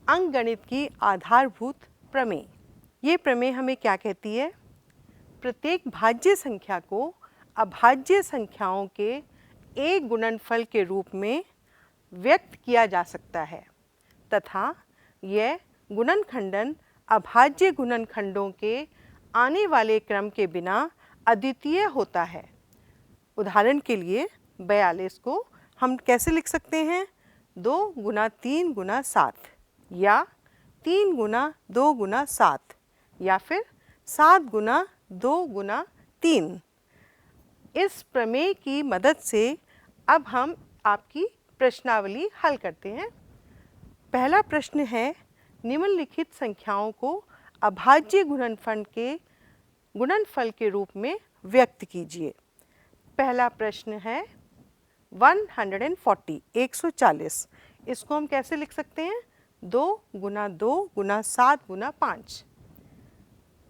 अंकगणित की आधारभूत प्रमेय। ये प्रमेय हमें क्या कहती है? प्रत्येक भाज्य संख्या को अभाज्य संख्याओं के एक गुणनफल के रूप में व्यक्त किया जा सकता है तथा यह गुणनखंडन अभाज्य गुणनखंडों के आने वाले क्रम के बिना अद्वितीय होता है। उदाहरण के लिए 42 को हम कैसे लिख सकते हैं? 2 गुना 3 गुना 7 या 3 गुना 2 गुना 7 या फिर 7 गुना 2 गुना 3। इस प्रमेय की मदद से अब हम आपकी प्रश्नावली हल करते हैं। पहला प्रश्न है, निम्नलिखित संख्याओं को अभाज्य गुणनफल के रूप में व्यक्त कीजिए। पहला प्रश्न है 140 140। इसको हम कैसे लिख सकते हैं? 2 गुना 2 गुना 7 गुना 5।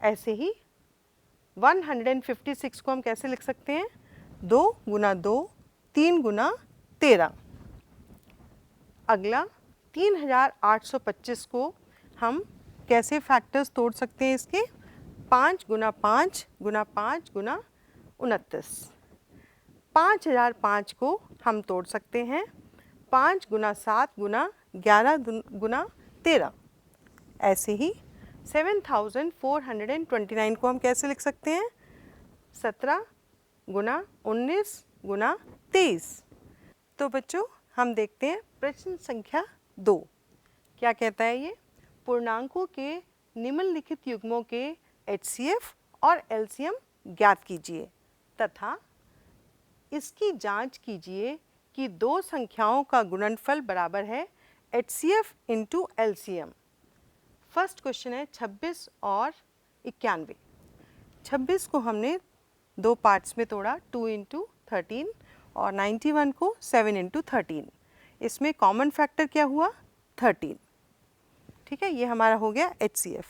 ऐसे ही 156 को हम कैसे लिख सकते हैं? 2 गुना 2 3 गुना 13। अगला 3825 को हम कैसे फैक्टर्स तोड़ सकते हैं? इसके 5 गुना 5 गुना 5 गुना 29। 5005 को हम तोड़ सकते हैं 5 गुना 7 गुना 11 गुना 13। ऐसे ही 7429 को हम कैसे लिख सकते हैं? 17 गुना 19 गुना 23। तो बच्चों, हम देखते हैं प्रश्न संख्या 2 क्या कहता है। ये पूर्णांकों के निम्नलिखित युग्मों के HCF और LCM ज्ञात कीजिए तथा इसकी जांच कीजिए कि दो संख्याओं का गुणनफल बराबर है HCF into LCM। First question है 26 और 91। 26 को हमने दो पार्ट्स में तोड़ा, 2 इंटू 13, और 91 को 7 इंटू 13। इसमें कॉमन फैक्टर क्या हुआ? 13। ठीक है, ये हमारा हो गया HCF।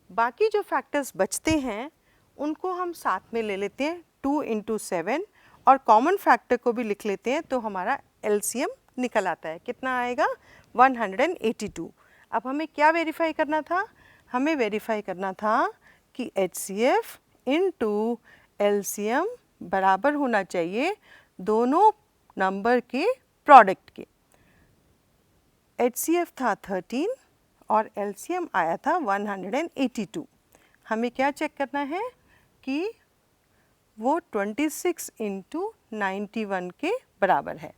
बाकी जो फैक्टर्स बचते हैं उनको हम साथ में ले लेते हैं, 2 इंटू 7, और कॉमन फैक्टर को भी लिख लेते हैं, तो हमारा LCM निकल आता है। कितना आएगा? 182। अब हमें क्या वेरीफाई करना था? हमें वेरीफाई करना था कि HCF इंटू LCM बराबर होना चाहिए दोनों नंबर के प्रोडक्ट के। HCF था 13 और LCM आया था 182। हमें क्या चेक करना है कि वो 26 इंटू 91 के बराबर है।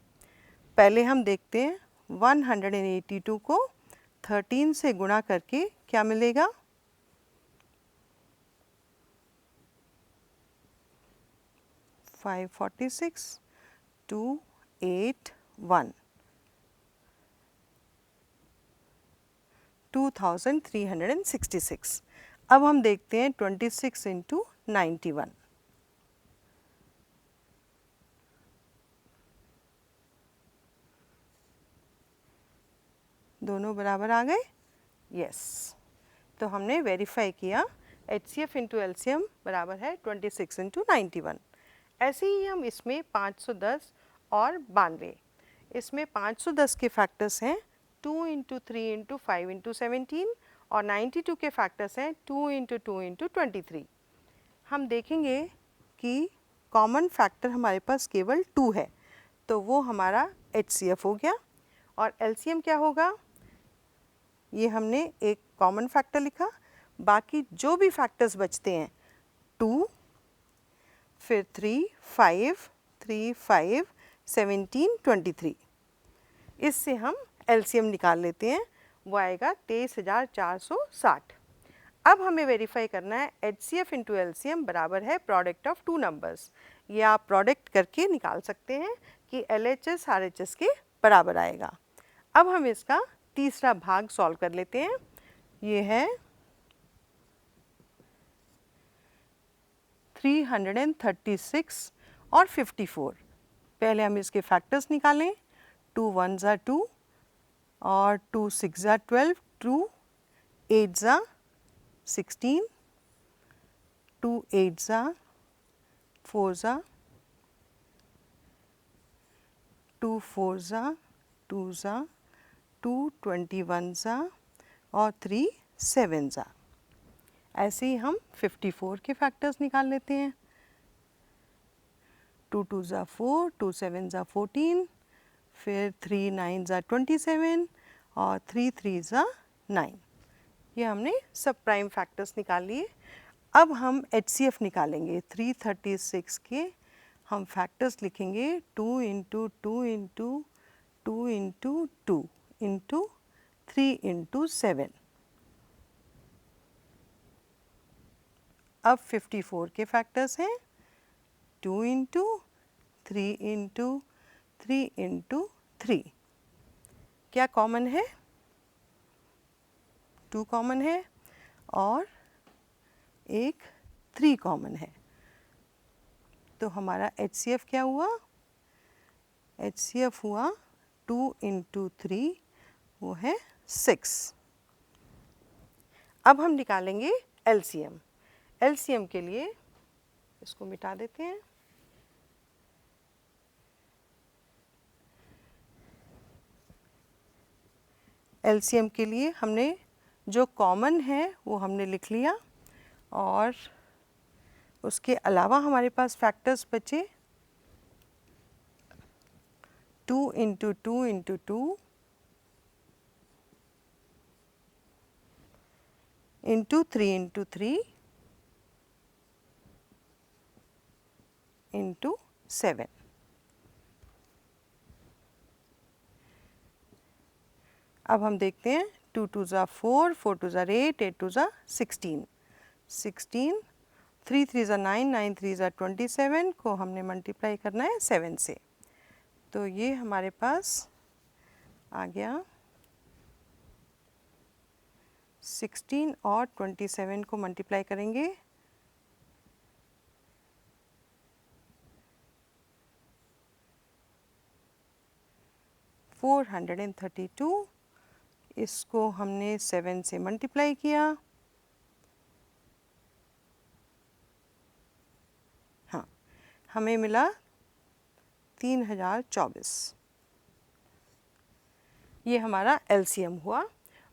पहले हम देखते हैं 182 को 13 से गुणा करके क्या मिलेगा? 546 281 2366। अब हम देखते हैं 26 इंटू 91। दोनों बराबर आ गए? यस। तो हमने वेरीफाई किया HCF इंटू LCM बराबर है 26 इंटू 91। ऐसे ही हम इसमें 510 और 92, इसमें 510 के फैक्टर्स हैं 2 इंटू 3 इंटू 5 इंटू 17, और 92 के फैक्टर्स हैं 2 इंटू 2 इंटू 23। हम देखेंगे कि कॉमन फैक्टर हमारे पास केवल 2 है, तो वो हमारा HCF हो गया। और LCM क्या होगा? ये हमने एक कॉमन फैक्टर लिखा, बाकी जो भी फैक्टर्स बचते हैं 2, फिर 3 5 3 5 17 23, इससे हम LCM निकाल लेते हैं, वो आएगा 23,460। अब हमें वेरीफाई करना है HCF इंटू LCM बराबर है प्रोडक्ट ऑफ टू नंबर्स। ये आप प्रोडक्ट करके निकाल सकते हैं कि LHS RHS के बराबर आएगा। अब हम इसका तीसरा भाग सॉल्व कर लेते हैं। ये है 336 और 54। पहले हम इसके फैक्टर्स निकालें। 2 1 ज़ा 2 और 2 6 ज़ा 12, 2 8 ज़ा 16, 2 8 ज़ा 4 ज़ा 2 4 ज़ा 2 ज़ा 2 21 ज़ा और 3 7s। ऐसे ही हम 54 के फैक्टर्स निकाल लेते हैं। 2 2s 4, 2 7s 14, फिर 3 9s 27 और 3 3s 9। ये हमने सब प्राइम फैक्टर्स निकाल लिए। अब हम HCF निकालेंगे। 336 के हम फैक्टर्स लिखेंगे 2 into 2 into 2 into 2 into 3 into 7। अब 54 के फैक्टर्स हैं 2 इंटू 3 इंटू 3 इंटू 3। क्या कॉमन है? 2 कॉमन है और एक 3 कॉमन है। तो हमारा HCF क्या हुआ? HCF हुआ 2 इंटू 3, वो है 6। अब हम निकालेंगे LCM। LCM के लिए इसको मिटा देते हैं। LCM के लिए हमने जो कॉमन है वो हमने लिख लिया और उसके अलावा हमारे पास फैक्टर्स बचे 2 into 2 into 2 into 3 into 3 into 7। अब हम देखते हैं 2 2s 4, 4 2s 8, 8 2s 16, 16, 3 3s 9, 9 3s 27 को हमने मल्टीप्लाई करना है 7 से। तो ये हमारे पास आ गया 16 और 27 को मल्टीप्लाई करेंगे 432। इसको हमने 7 से मल्टीप्लाई किया। हाँ, हमें मिला 3024। ये हमारा LCM हुआ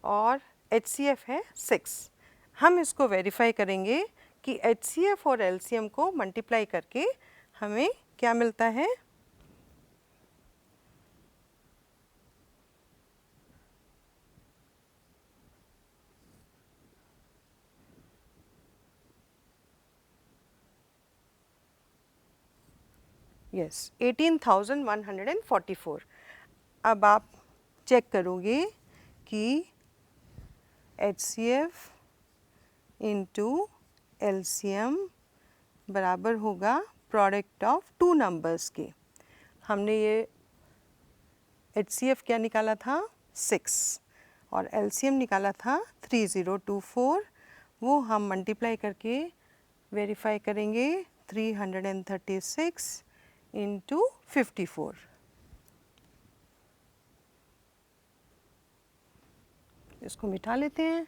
और HCF है 6। हम इसको वेरीफाई करेंगे कि HCF और LCM को मल्टीप्लाई करके हमें क्या मिलता है। यस, 18,144। अब आप चेक करोगे कि HCF इंटू LCM बराबर होगा प्रोडक्ट ऑफ 2 नंबर्स के। हमने ये HCF क्या निकाला था 6 और LCM निकाला था 3024। वो हम मल्टीप्लाई करके वेरीफाई करेंगे 336 इंटू 54। इसको मिटा लेते हैं।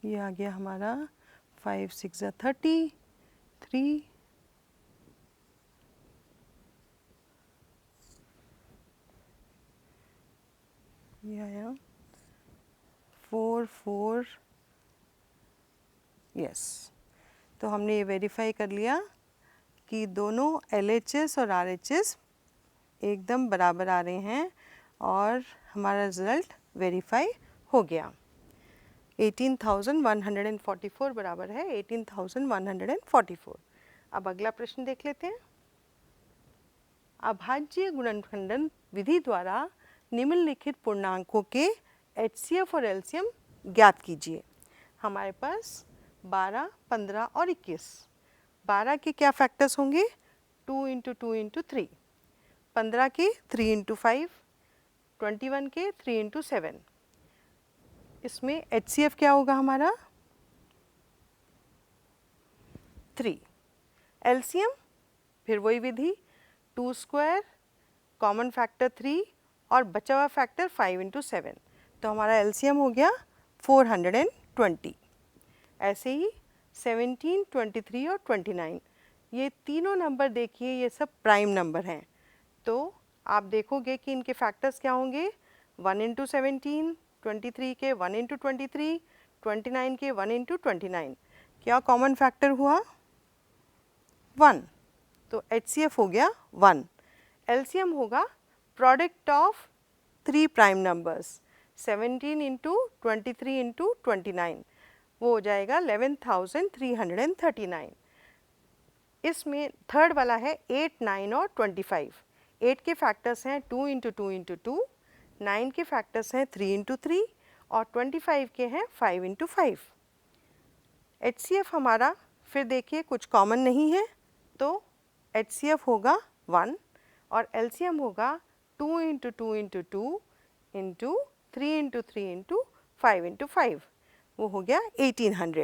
ये आ गया हमारा 5 6 30, 3 ये आया 4 4। यस, तो हमने ये वेरीफाई कर लिया कि दोनों LHS और RHS एकदम बराबर आ रहे हैं और हमारा रिज़ल्ट वेरीफाई हो गया। 18,144 बराबर है 18,144। अब अगला प्रश्न देख लेते हैं। अभाज्य गुणनखंडन विधि द्वारा निम्नलिखित पूर्णांकों के HCF और LCM ज्ञात कीजिए। हमारे पास 12, 15 और 21। 12 के क्या फैक्टर्स होंगे 2 इंटू 2 इंटू 3, 15 के 3 इंटू 5, 21 के 3 इंटू 7। इसमें HCF क्या होगा हमारा 3। LCM फिर वही विधि 2 स्क्वायर, कॉमन फैक्टर 3 और बचा हुआ फैक्टर 5 इंटू 7। तो हमारा एलसीएम हो गया 420। ऐसे ही 17, 23 और 29, ये तीनों नंबर देखिए ये सब प्राइम नंबर हैं। तो आप देखोगे कि इनके फैक्टर्स क्या होंगे, 1 इंटू 17, 23 के 1 इंटू 23, 29 के 1 इंटू 29। क्या कॉमन फैक्टर हुआ? 1। तो HCF हो गया 1। LCM होगा product of 3 prime numbers, 17 into 23 into 29, वो हो जाएगा 11,339। इसमें थर्ड वाला है 8, 9 और 25। 8 के फैक्टर्स हैं 2 इंटू 2 इंटू 2, 9 के फैक्टर्स हैं 3 इंटू 3 और 25 के हैं 5 इंटू 5। HCF हमारा फिर देखिए कुछ कॉमन नहीं है, तो HCF होगा 1 और LCM होगा 2 into 2 into 2 into 3 into 3 into 5 into 5, वो हो गया 1800।